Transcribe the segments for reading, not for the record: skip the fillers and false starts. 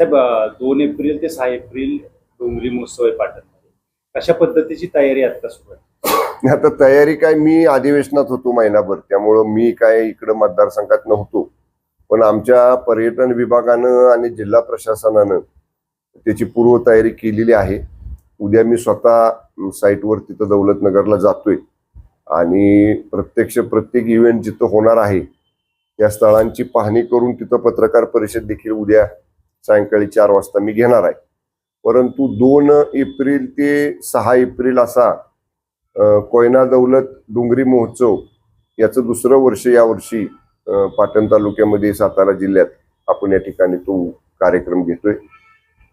साहेब 2 April ते 6 April डोंगरी महोत्सव आहे पाटणमध्ये. कशा पद्धतीची तयारी आता सुरू आहे? आता तयारी काय, मी अधिवेशनात होतो महिनाभर, त्यामुळं मी काय इकडं मतदारसंघात नव्हतो. पण आमच्या पर्यटन विभागानं आणि जिल्हा प्रशासनानं त्याची पूर्वतयारी केलेली आहे. उद्या मी स्वतः साईटवर तिथं दौलतनगरला जातोय आणि प्रत्येक इव्हेंट जिथं होणार आहे त्या स्थळांची पाहणी करून तिथं पत्रकार परिषद देखील उद्या सायंकाळी 4 वाजता मी घेणार आहे. परंतु 2 एप्रिल ते 6 एप्रिल असा कोयना दौलत डोंगरी महोत्सव याचं दुसरं वर्ष यावर्षी पाटण तालुक्यामध्ये सातारा जिल्ह्यात आपण या ठिकाणी तो कार्यक्रम घेतोय.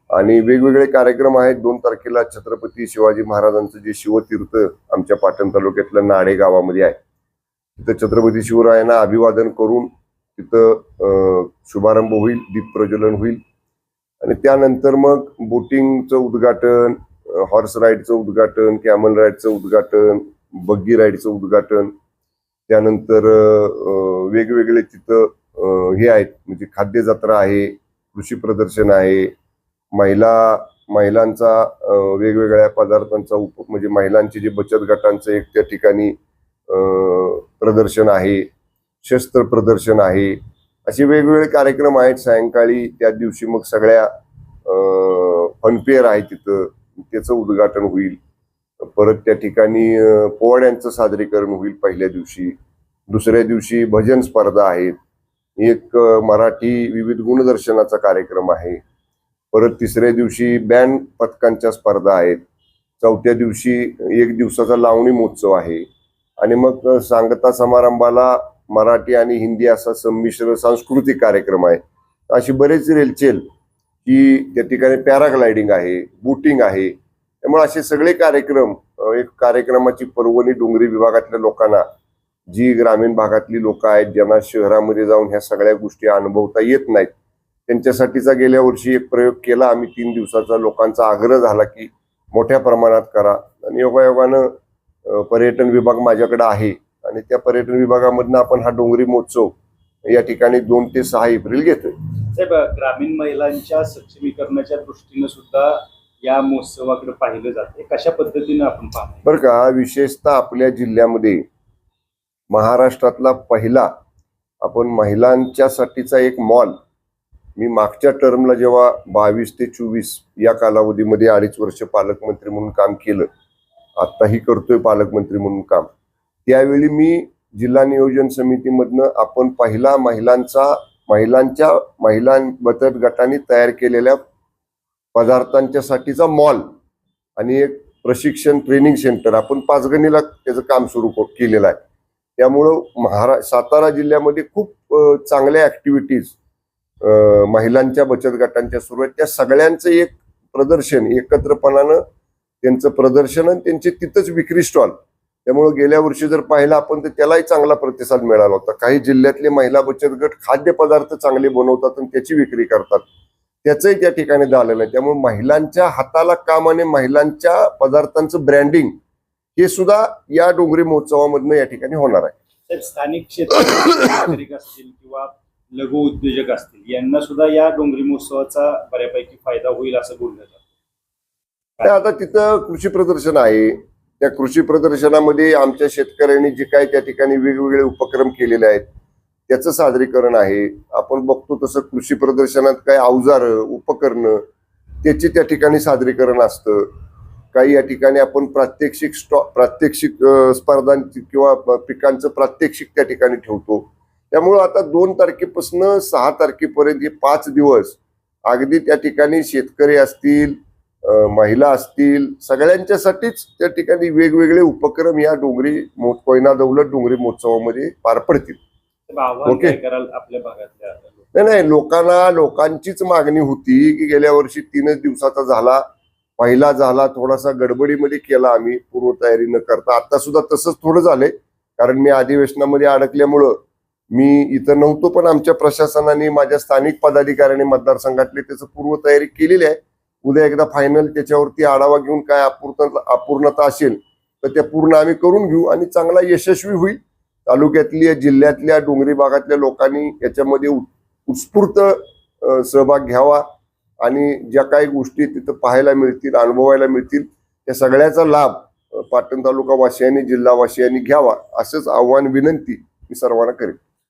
आणि वेगवेगळे कार्यक्रम आहेत. 2 तारखेला छत्रपती शिवाजी महाराजांचं जे शिवतीर्थ आमच्या पाटण तालुक्यातल्या नाडे गावामध्ये आहे, तिथं छत्रपती शिवरायांना अभिवादन करून तिथं शुभारंभ होईल, दीप प्रज्वलन होईल. आणि त्यानंतर मग बोटिंगचं उद्घाटन, हॉर्स राईडचं उद्घाटन, कॅमल राईडचं उद्घाटन, बग्गी राईडचं उद्घाटन, त्यानंतर वेगवेगळे तिथं हे आहेत, म्हणजे खाद्य जत्रा आहे, कृषी प्रदर्शन आहे, महिलांचा वेगवेगळ्या पदार्थांचा म्हणजे महिलांचे जे बचत गटांचं एक त्या ठिकाणी प्रदर्शन आहे, शस्त्र प्रदर्शन आहे, असे वेगवेगळे कार्यक्रम आहेत. सायंकाळी त्या दिवशी मग सगळ्या फनफेअर आहे तिथं, त्याचं उद्घाटन होईल. परत त्या ठिकाणी पोवाड्यांचं सादरीकरण होईल पहिल्या दिवशी. दुसऱ्या दिवशी भजन स्पर्धा आहेत, एक मराठी विविध गुणदर्शनाचा कार्यक्रम आहे. परत तिसऱ्या दिवशी बँड पथकांच्या स्पर्धा आहेत. चौथ्या दिवशी 1 दिवसाचा लावणी महोत्सव आहे. आणि मग सांगता समारंभाला मराठी आणि हिंदी असा संमिश्र सांस्कृतिक कार्यक्रम आहे. अशी बरेच रेलचेल की त्या ठिकाणी पॅराग्लायडिंग आहे, बोटिंग आहे. त्यामुळे असे सगळे कार्यक्रम, एक कार्यक्रमाची पर्वणी डोंगरी विभागातल्या लोकांना, जी ग्रामीण भागातली लोक आहेत ज्यांना शहरामध्ये जाऊन ह्या सगळ्या गोष्टी अनुभवता येत नाहीत, त्यांच्यासाठीचा गेल्या वर्षी एक प्रयोग केला आम्ही 3 दिवसाचा. लोकांचा आग्रह झाला की मोठ्या प्रमाणात करा, आणि योगायोगानं पर्यटन विभाग माझ्याकडे आहे आणि त्या पर्यटन विभागामधनं आपण हा डोंगरी महोत्सव या ठिकाणी 2 ते 6 एप्रिल घेतोय. साहेब ग्रामीण महिलांच्या सक्षमीकरणाच्या दृष्टीनं सुद्धा या महोत्सवाकडे पाहिलं जाते. कशा पद्धतीनं आपण पाहतो? बरं का, विशेषतः आपल्या जिल्ह्यामध्ये महाराष्ट्रातला पहिला आपण महिलांच्यासाठीचा एक मॉल, मी मागच्या टर्मला जेव्हा 22 ते 24 या कालावधीमध्ये 2.5 वर्ष पालकमंत्री म्हणून काम केलं, आत्ताही करतोय पालकमंत्री म्हणून काम, त्यावेळी मी जिल्हा नियोजन समितीमधनं आपण पहिला महिला बचत गटांनी तयार केलेल्या पदार्थांच्यासाठीचा मॉल आणि एक प्रशिक्षण ट्रेनिंग सेंटर आपण पाचगणीला त्याचं काम सुरू केलेलं आहे. त्यामुळं सातारा जिल्ह्यामध्ये खूप चांगल्या ऍक्टिव्हिटीज महिलांच्या बचत गटांच्या सुरू आहेत. त्या सगळ्यांचं एक प्रदर्शन, एकत्रपणानं त्यांचं प्रदर्शन आणि त्यांचे तिथंच विक्री स्टॉल. त्यामुळे गेल्या वर्षी जर पाहिलं आपण तर त्यालाही चांगला प्रतिसाद मिळाला होता. काही जिल्ह्यातले महिला बचत गट खाद्यपदार्थ चांगले बनवतात आणि त्याची विक्री करतात, त्याचंही त्या ठिकाणी झालेलं आहे. त्यामुळे महिलांच्या हाताला काम आणि महिलांच्या पदार्थांचं ब्रँडिंग हे सुद्धा या डोंगरी महोत्सवामधनं या ठिकाणी होणार आहे. स्थानिक क्षेत्रातील नागरिक असतील किंवा लघु उद्योजक असतील, यांना सुद्धा या डोंगरी महोत्सवाचा बऱ्यापैकी फायदा होईल असं बोललं जातं. आता तिथं कृषी प्रदर्शन आहे. त्या कृषी प्रदर्शनामध्ये आमच्या शेतकऱ्यांनी जे काय त्या ठिकाणी वेगवेगळे उपक्रम केलेले आहेत त्याचं सादरीकरण आहे. आपण बघतो तसं कृषी प्रदर्शनात काय अवजार, उपकरणं त्याचे त्या ठिकाणी सादरीकरण असतं. काही या ठिकाणी आपण प्रात्यक्षिक स्पर्धांची किंवा पिकांचं प्रात्यक्षिक त्या ठिकाणी ठेवतो. त्यामुळं आता 2 तारखेपासून 6 तारखेपर्यंत हे 5 दिवस अगदी त्या ठिकाणी शेतकरी असतील, महिला असतील, सगळ्यांच्यासाठीच त्या ठिकाणी वेगवेगळे उपक्रम या कोयना दौलत डोंगरी महोत्सवामध्ये पार पडतील. ओके, आपल्या भागातल्या नाही, लोकांचीच मागणी होती की गेल्या वर्षी 3च दिवसाचा झाला, पहिला झाला, थोडासा गडबडीमध्ये केला आम्ही पूर्वतयारी न करता. आता सुद्धा तसंच थोडं झालंय, कारण मी अधिवेशनामध्ये अडकल्यामुळं मी इथं नव्हतो. पण आमच्या प्रशासनाने, माझ्या स्थानिक पदाधिकाऱ्यांनी मतदारसंघातले त्याचं पूर्वतयारी केलेली आहे. उद्या एकदा फायनल त्याच्यावरती आढावा घेऊन काय अपूर्णता असेल तर त्या पूर्ण आम्ही करून घेऊ आणि चांगला यशस्वी होईल. तालुक्यातल्या, जिल्ह्यातल्या, डोंगरी भागातल्या लोकांनी याच्यामध्ये उत्स्फूर्त सहभाग घ्यावा आणि ज्या काही गोष्टी तिथं पाहायला मिळतील, अनुभवायला मिळतील, त्या सगळ्याचा लाभ पाटण तालुका वासियांनी, जिल्हा वासियांनी घ्यावा, असंच आव्हान, विनंती मी सर्वांना करेन.